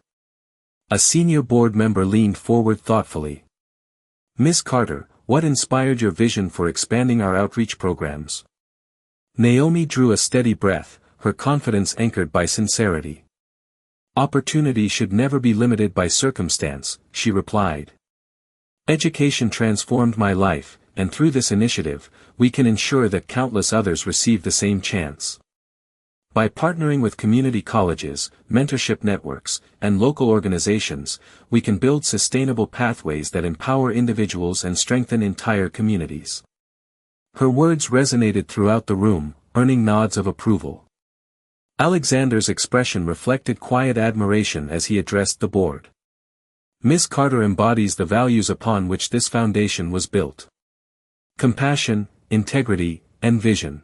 Speaker 1: A senior board member leaned forward thoughtfully. "Miss Carter, what inspired your vision for expanding our outreach programs?" Naomi drew a steady breath, her confidence anchored by sincerity. "Opportunity should never be limited by circumstance," she replied. "Education transformed my life, and through this initiative, we can ensure that countless others receive the same chance. By partnering with community colleges, mentorship networks, and local organizations, we can build sustainable pathways that empower individuals and strengthen entire communities." Her words resonated throughout the room, earning nods of approval. Alexander's expression reflected quiet admiration as he addressed the board. "Miss Carter embodies the values upon which this foundation was built. Compassion, integrity, and vision."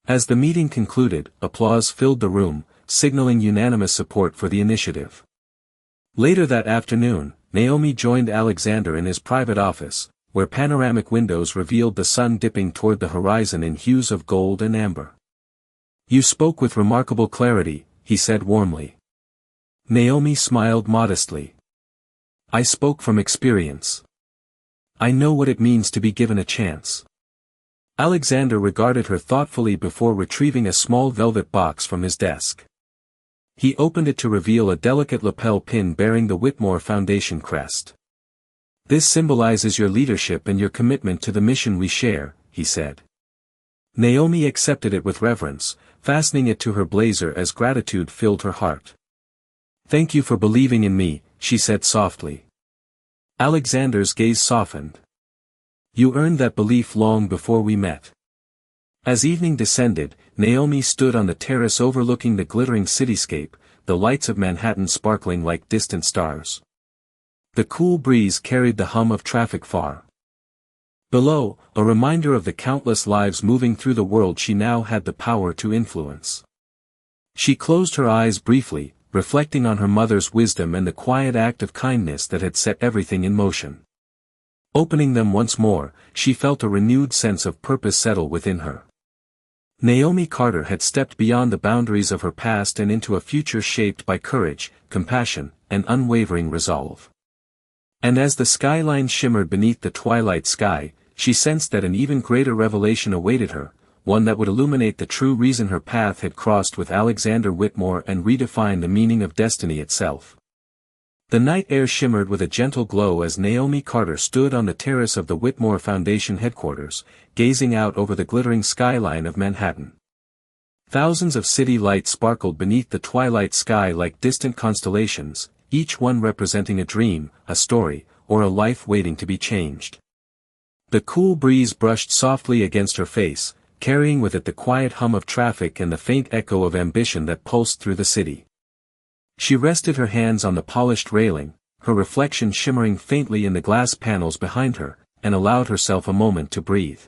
Speaker 1: As the meeting concluded, applause filled the room, signaling unanimous support for the initiative. Later that afternoon, Naomi joined Alexander in his private office, where panoramic windows revealed the sun dipping toward the horizon in hues of gold and amber. "You spoke with remarkable clarity," he said warmly. Naomi smiled modestly. "I spoke from experience. I know what it means to be given a chance." Alexander regarded her thoughtfully before retrieving a small velvet box from his desk. He opened it to reveal a delicate lapel pin bearing the Whitmore Foundation crest. "This symbolizes your leadership and your commitment to the mission we share," he said. Naomi accepted it with reverence, fastening it to her blazer as gratitude filled her heart. "Thank you for believing in me," she said softly. Alexander's gaze softened. "You earned that belief long before we met." As evening descended, Naomi stood on the terrace overlooking the glittering cityscape, the lights of Manhattan sparkling like distant stars. The cool breeze carried the hum of traffic far below, a reminder of the countless lives moving through the world she now had the power to influence. She closed her eyes briefly, reflecting on her mother's wisdom and the quiet act of kindness that had set everything in motion. Opening them once more, she felt a renewed sense of purpose settle within her. Naomi Carter had stepped beyond the boundaries of her past and into a future shaped by courage, compassion, and unwavering resolve. And as the skyline shimmered beneath the twilight sky, she sensed that an even greater revelation awaited her, one that would illuminate the true reason her path had crossed with Alexander Whitmore and redefine the meaning of destiny itself. The night air shimmered with a gentle glow as Naomi Carter stood on the terrace of the Whitmore Foundation headquarters, gazing out over the glittering skyline of Manhattan. Thousands of city lights sparkled beneath the twilight sky like distant constellations, each one representing a dream, a story, or a life waiting to be changed. The cool breeze brushed softly against her face, carrying with it the quiet hum of traffic and the faint echo of ambition that pulsed through the city. She rested her hands on the polished railing, her reflection shimmering faintly in the glass panels behind her, and allowed herself a moment to breathe.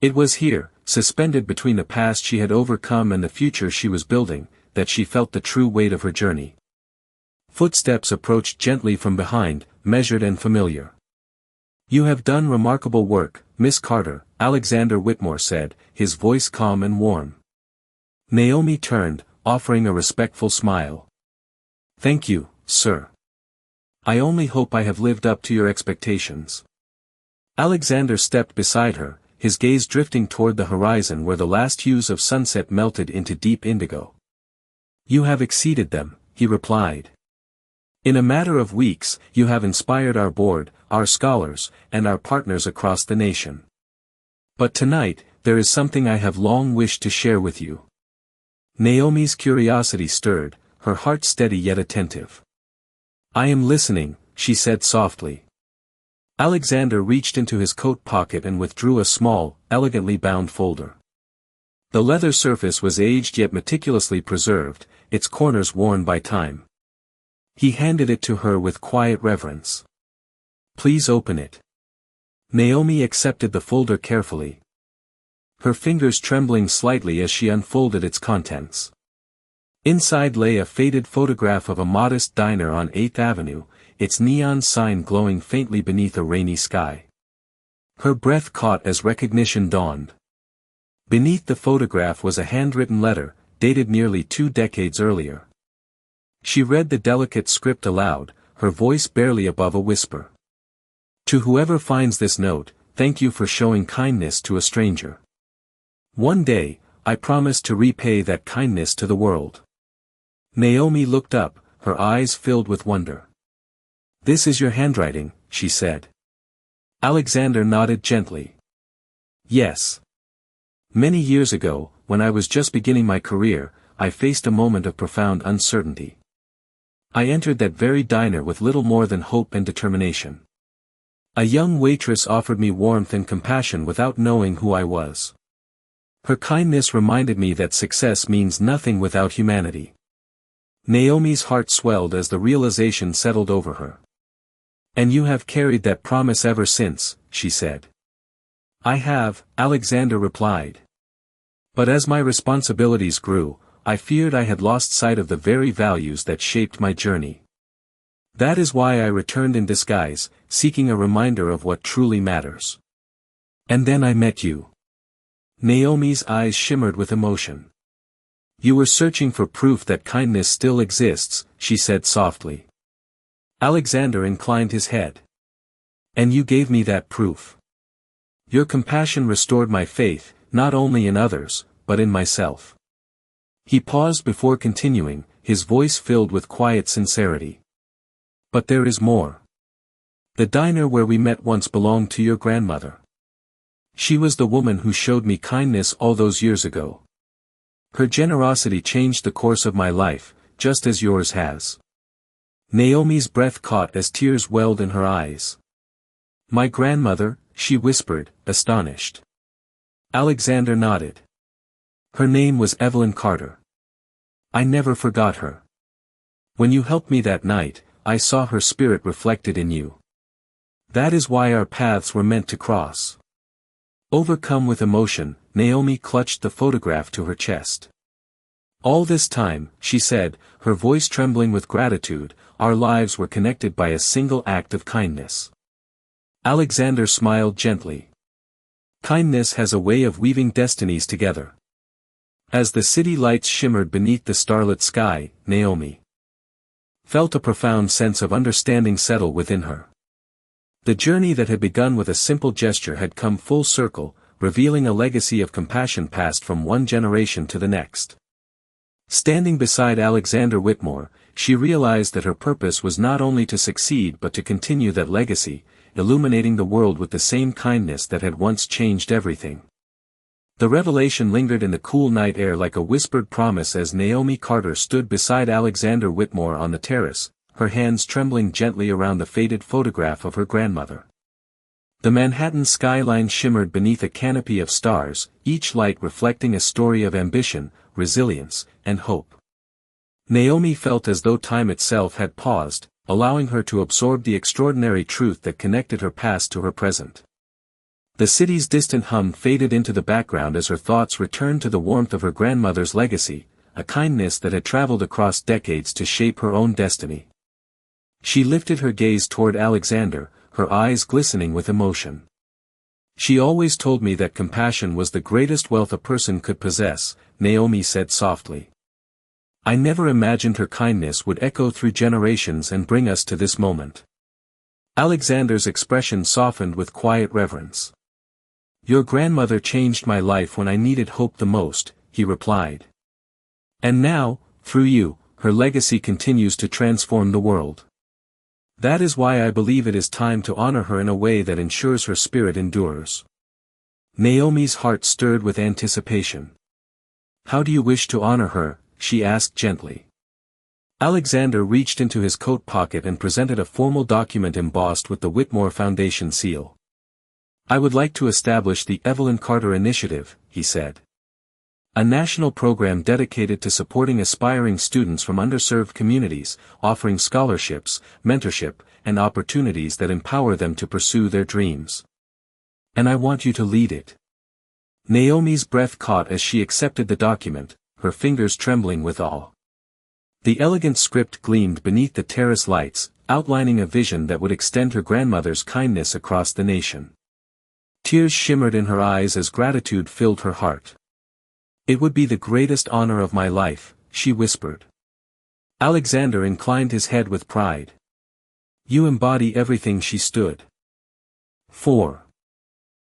Speaker 1: It was here, suspended between the past she had overcome and the future she was building, that she felt the true weight of her journey. Footsteps approached gently from behind, measured and familiar. "You have done remarkable work, Miss Carter," Alexander Whitmore said, his voice calm and warm. Naomi turned, offering a respectful smile. "Thank you, sir. I only hope I have lived up to your expectations." Alexander stepped beside her, his gaze drifting toward the horizon where the last hues of sunset melted into deep indigo. "You have exceeded them," he replied. "In a matter of weeks, you have inspired our board, our scholars, and our partners across the nation. But tonight, there is something I have long wished to share with you." Naomi's curiosity stirred, her heart steady yet attentive. I am listening, she said softly. Alexander reached into his coat pocket and withdrew a small, elegantly bound folder. The leather surface was aged yet meticulously preserved, its corners worn by time. He handed it to her with quiet reverence. Please open it. Naomi accepted the folder carefully, her fingers trembling slightly as she unfolded its contents. Inside lay a faded photograph of a modest diner on 8th Avenue, its neon sign glowing faintly beneath a rainy sky. Her breath caught as recognition dawned. Beneath the photograph was a handwritten letter, dated nearly 2 decades earlier. She read the delicate script aloud, her voice barely above a whisper. To whoever finds this note, thank you for showing kindness to a stranger. One day, I promise to repay that kindness to the world. Naomi looked up, her eyes filled with wonder. This is your handwriting, she said. Alexander nodded gently. Yes. Many years ago, when I was just beginning my career, I faced a moment of profound uncertainty. I entered that very diner with little more than hope and determination. A young waitress offered me warmth and compassion without knowing who I was. Her kindness reminded me that success means nothing without humanity. Naomi's heart swelled as the realization settled over her. And you have carried that promise ever since, she said. I have, Alexander replied. But as my responsibilities grew, I feared I had lost sight of the very values that shaped my journey. That is why I returned in disguise, seeking a reminder of what truly matters. And then I met you. Naomi's eyes shimmered with emotion. You were searching for proof that kindness still exists, she said softly. Alexander inclined his head. And you gave me that proof. Your compassion restored my faith, not only in others, but in myself. He paused before continuing, his voice filled with quiet sincerity. But there is more. The diner where we met once belonged to your grandmother. She was the woman who showed me kindness all those years ago. Her generosity changed the course of my life, just as yours has. Naomi's breath caught as tears welled in her eyes. My grandmother, she whispered, astonished. Alexander nodded. Her name was Evelyn Carter. I never forgot her. When you helped me that night, I saw her spirit reflected in you. That is why our paths were meant to cross. Overcome with emotion, Naomi clutched the photograph to her chest. All this time, she said, her voice trembling with gratitude, our lives were connected by a single act of kindness. Alexander smiled gently. Kindness has a way of weaving destinies together. As the city lights shimmered beneath the starlit sky, Naomi felt a profound sense of understanding settle within her. The journey that had begun with a simple gesture had come full circle, revealing a legacy of compassion passed from one generation to the next. Standing beside Alexander Whitmore, she realized that her purpose was not only to succeed but to continue that legacy, illuminating the world with the same kindness that had once changed everything. The revelation lingered in the cool night air like a whispered promise as Naomi Carter stood beside Alexander Whitmore on the terrace, her hands trembling gently around the faded photograph of her grandmother. The Manhattan skyline shimmered beneath a canopy of stars, each light reflecting a story of ambition, resilience, and hope. Naomi felt as though time itself had paused, allowing her to absorb the extraordinary truth that connected her past to her present. The city's distant hum faded into the background as her thoughts returned to the warmth of her grandmother's legacy, a kindness that had traveled across decades to shape her own destiny. She lifted her gaze toward Alexander, her eyes glistening with emotion. She always told me that compassion was the greatest wealth a person could possess, Naomi said softly. I never imagined her kindness would echo through generations and bring us to this moment. Alexander's expression softened with quiet reverence. Your grandmother changed my life when I needed hope the most, he replied. And now, through you, her legacy continues to transform the world. That is why I believe it is time to honor her in a way that ensures her spirit endures. Naomi's heart stirred with anticipation. How do you wish to honor her? She asked gently. Alexander reached into his coat pocket and presented a formal document embossed with the Whitmore Foundation seal. "I would like to establish the Evelyn Carter Initiative," he said. "A national program dedicated to supporting aspiring students from underserved communities, offering scholarships, mentorship, and opportunities that empower them to pursue their dreams. And I want you to lead it." Naomi's breath caught as she accepted the document, her fingers trembling with awe. The elegant script gleamed beneath the terrace lights, outlining a vision that would extend her grandmother's kindness across the nation. Tears shimmered in her eyes as gratitude filled her heart. "It would be the greatest honor of my life," she whispered. Alexander inclined his head with pride. "You embody everything she stood for.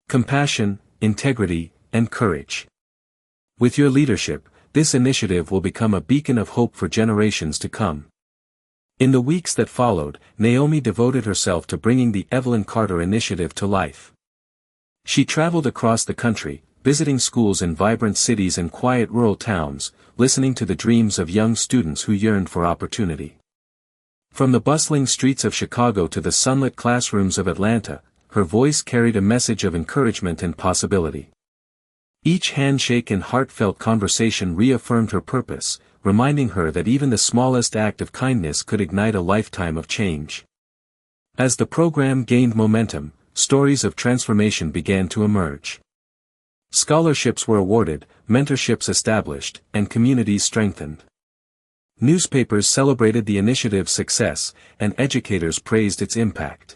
Speaker 1: Compassion, integrity, and courage. With your leadership, this initiative will become a beacon of hope for generations to come." In the weeks that followed, Naomi devoted herself to bringing the Evelyn Carter Initiative to life. She traveled across the country, visiting schools in vibrant cities and quiet rural towns, listening to the dreams of young students who yearned for opportunity. From the bustling streets of Chicago to the sunlit classrooms of Atlanta, her voice carried a message of encouragement and possibility. Each handshake and heartfelt conversation reaffirmed her purpose, reminding her that even the smallest act of kindness could ignite a lifetime of change. As the program gained momentum, stories of transformation began to emerge. Scholarships were awarded, mentorships established, and communities strengthened. Newspapers celebrated the initiative's success, and educators praised its impact.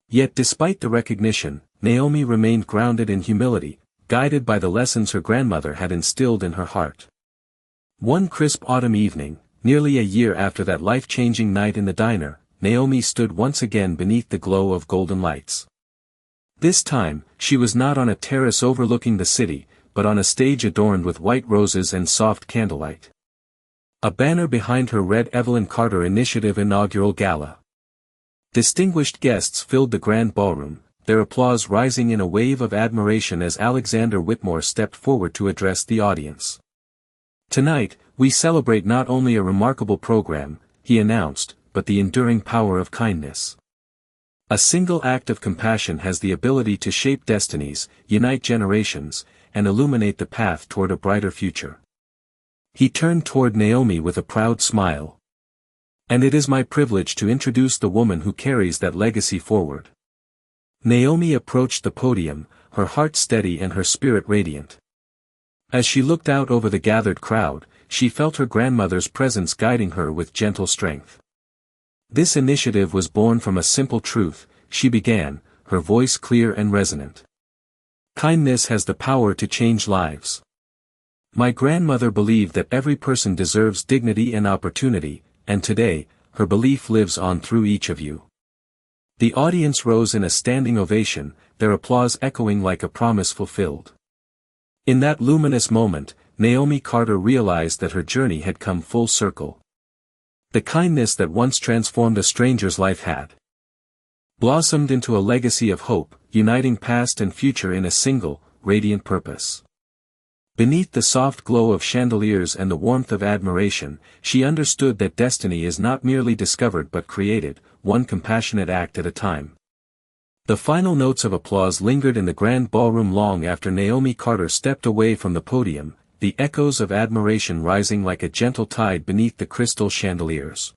Speaker 1: Yet despite the recognition, Naomi remained grounded in humility, guided by the lessons her grandmother had instilled in her heart. One crisp autumn evening, nearly a year after that life-changing night in the diner, Naomi stood once again beneath the glow of golden lights. This time, she was not on a terrace overlooking the city, but on a stage adorned with white roses and soft candlelight. A banner behind her read Evelyn Carter Initiative Inaugural Gala. Distinguished guests filled the grand ballroom, their applause rising in a wave of admiration as Alexander Whitmore stepped forward to address the audience. "Tonight, we celebrate not only a remarkable program," he announced, "but the enduring power of kindness. A single act of compassion has the ability to shape destinies, unite generations, and illuminate the path toward a brighter future." He turned toward Naomi with a proud smile. "And it is my privilege to introduce the woman who carries that legacy forward." Naomi approached the podium, her heart steady and her spirit radiant. As she looked out over the gathered crowd, she felt her grandmother's presence guiding her with gentle strength. "This initiative was born from a simple truth," she began, her voice clear and resonant. "Kindness has the power to change lives. My grandmother believed that every person deserves dignity and opportunity, and today, her belief lives on through each of you." The audience rose in a standing ovation, their applause echoing like a promise fulfilled. In that luminous moment, Naomi Carter realized that her journey had come full circle. The kindness that once transformed a stranger's life had blossomed into a legacy of hope, uniting past and future in a single, radiant purpose. Beneath the soft glow of chandeliers and the warmth of admiration, she understood that destiny is not merely discovered but created, one compassionate act at a time. The final notes of applause lingered in the grand ballroom long after Naomi Carter stepped away from the podium, the echoes of admiration rising like a gentle tide beneath the crystal chandeliers.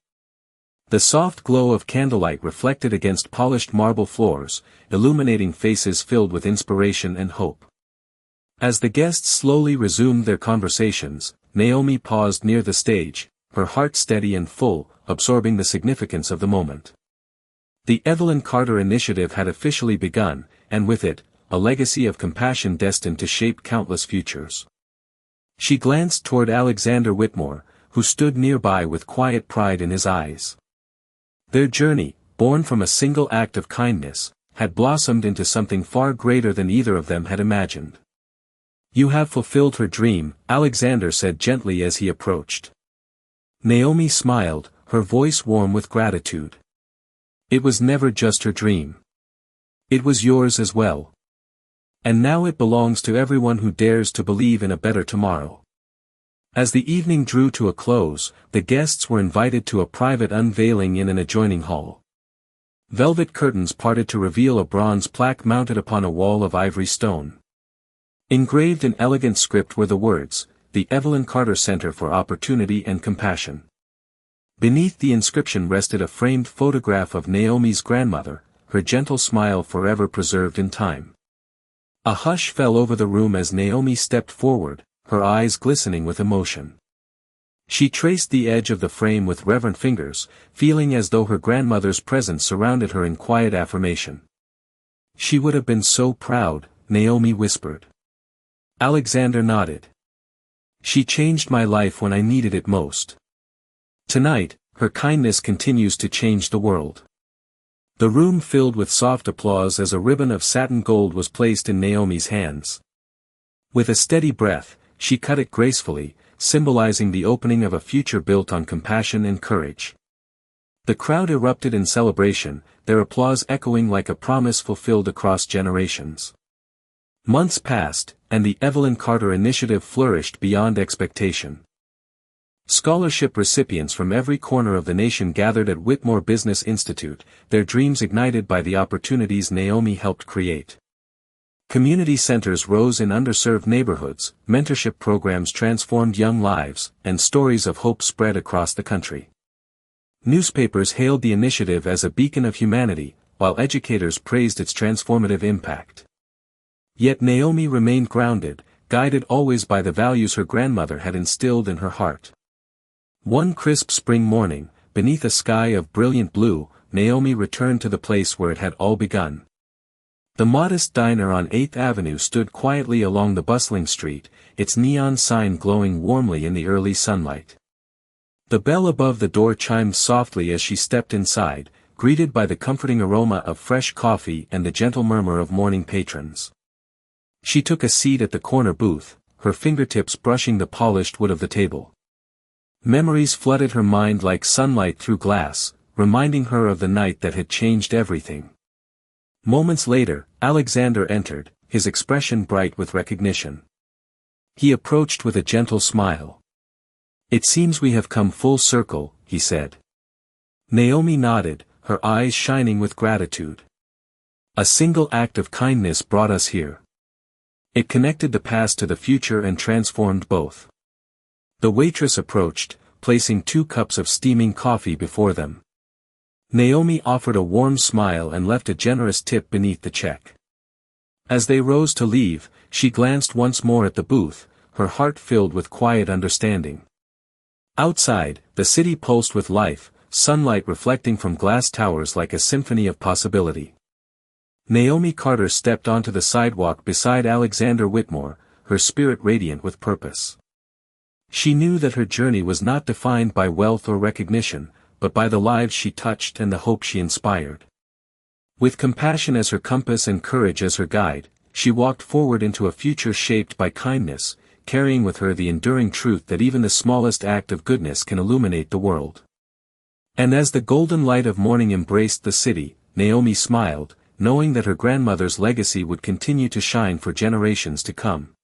Speaker 1: The soft glow of candlelight reflected against polished marble floors, illuminating faces filled with inspiration and hope. As the guests slowly resumed their conversations, Naomi paused near the stage, her heart steady and full, absorbing the significance of the moment. The Evelyn Carter Initiative had officially begun, and with it, a legacy of compassion destined to shape countless futures. She glanced toward Alexander Whitmore, who stood nearby with quiet pride in his eyes. Their journey, born from a single act of kindness, had blossomed into something far greater than either of them had imagined. "You have fulfilled her dream," Alexander said gently as he approached. Naomi smiled, her voice warm with gratitude. "It was never just her dream. It was yours as well. And now it belongs to everyone who dares to believe in a better tomorrow." As the evening drew to a close, the guests were invited to a private unveiling in an adjoining hall. Velvet curtains parted to reveal a bronze plaque mounted upon a wall of ivory stone. Engraved in elegant script were the words, "The Evelyn Carter Center for Opportunity and Compassion." Beneath the inscription rested a framed photograph of Naomi's grandmother, her gentle smile forever preserved in time. A hush fell over the room as Naomi stepped forward, her eyes glistening with emotion. She traced the edge of the frame with reverent fingers, feeling as though her grandmother's presence surrounded her in quiet affirmation. "She would have been so proud," Naomi whispered. Alexander nodded. "She changed my life when I needed it most. Tonight, her kindness continues to change the world." The room filled with soft applause as a ribbon of satin gold was placed in Naomi's hands. With a steady breath, she cut it gracefully, symbolizing the opening of a future built on compassion and courage. The crowd erupted in celebration, their applause echoing like a promise fulfilled across generations. Months passed, and the Evelyn Carter Initiative flourished beyond expectation. Scholarship recipients from every corner of the nation gathered at Whitmore Business Institute, their dreams ignited by the opportunities Naomi helped create. Community centers rose in underserved neighborhoods, mentorship programs transformed young lives, and stories of hope spread across the country. Newspapers hailed the initiative as a beacon of humanity, while educators praised its transformative impact. Yet Naomi remained grounded, guided always by the values her grandmother had instilled in her heart. One crisp spring morning, beneath a sky of brilliant blue, Naomi returned to the place where it had all begun. The modest diner on 8th Avenue stood quietly along the bustling street, its neon sign glowing warmly in the early sunlight. The bell above the door chimed softly as she stepped inside, greeted by the comforting aroma of fresh coffee and the gentle murmur of morning patrons. She took a seat at the corner booth, her fingertips brushing the polished wood of the table. Memories flooded her mind like sunlight through glass, reminding her of the night that had changed everything. Moments later, Alexander entered, his expression bright with recognition. He approached with a gentle smile. "It seems we have come full circle," he said. Naomi nodded, her eyes shining with gratitude. "A single act of kindness brought us here. It connected the past to the future and transformed both." The waitress approached, placing 2 cups of steaming coffee before them. Naomi offered a warm smile and left a generous tip beneath the check. As they rose to leave, she glanced once more at the booth, her heart filled with quiet understanding. Outside, the city pulsed with life, sunlight reflecting from glass towers like a symphony of possibility. Naomi Carter stepped onto the sidewalk beside Alexander Whitmore, her spirit radiant with purpose. She knew that her journey was not defined by wealth or recognition, but by the lives she touched and the hope she inspired. With compassion as her compass and courage as her guide, she walked forward into a future shaped by kindness, carrying with her the enduring truth that even the smallest act of goodness can illuminate the world. And as the golden light of morning embraced the city, Naomi smiled, knowing that her grandmother's legacy would continue to shine for generations to come.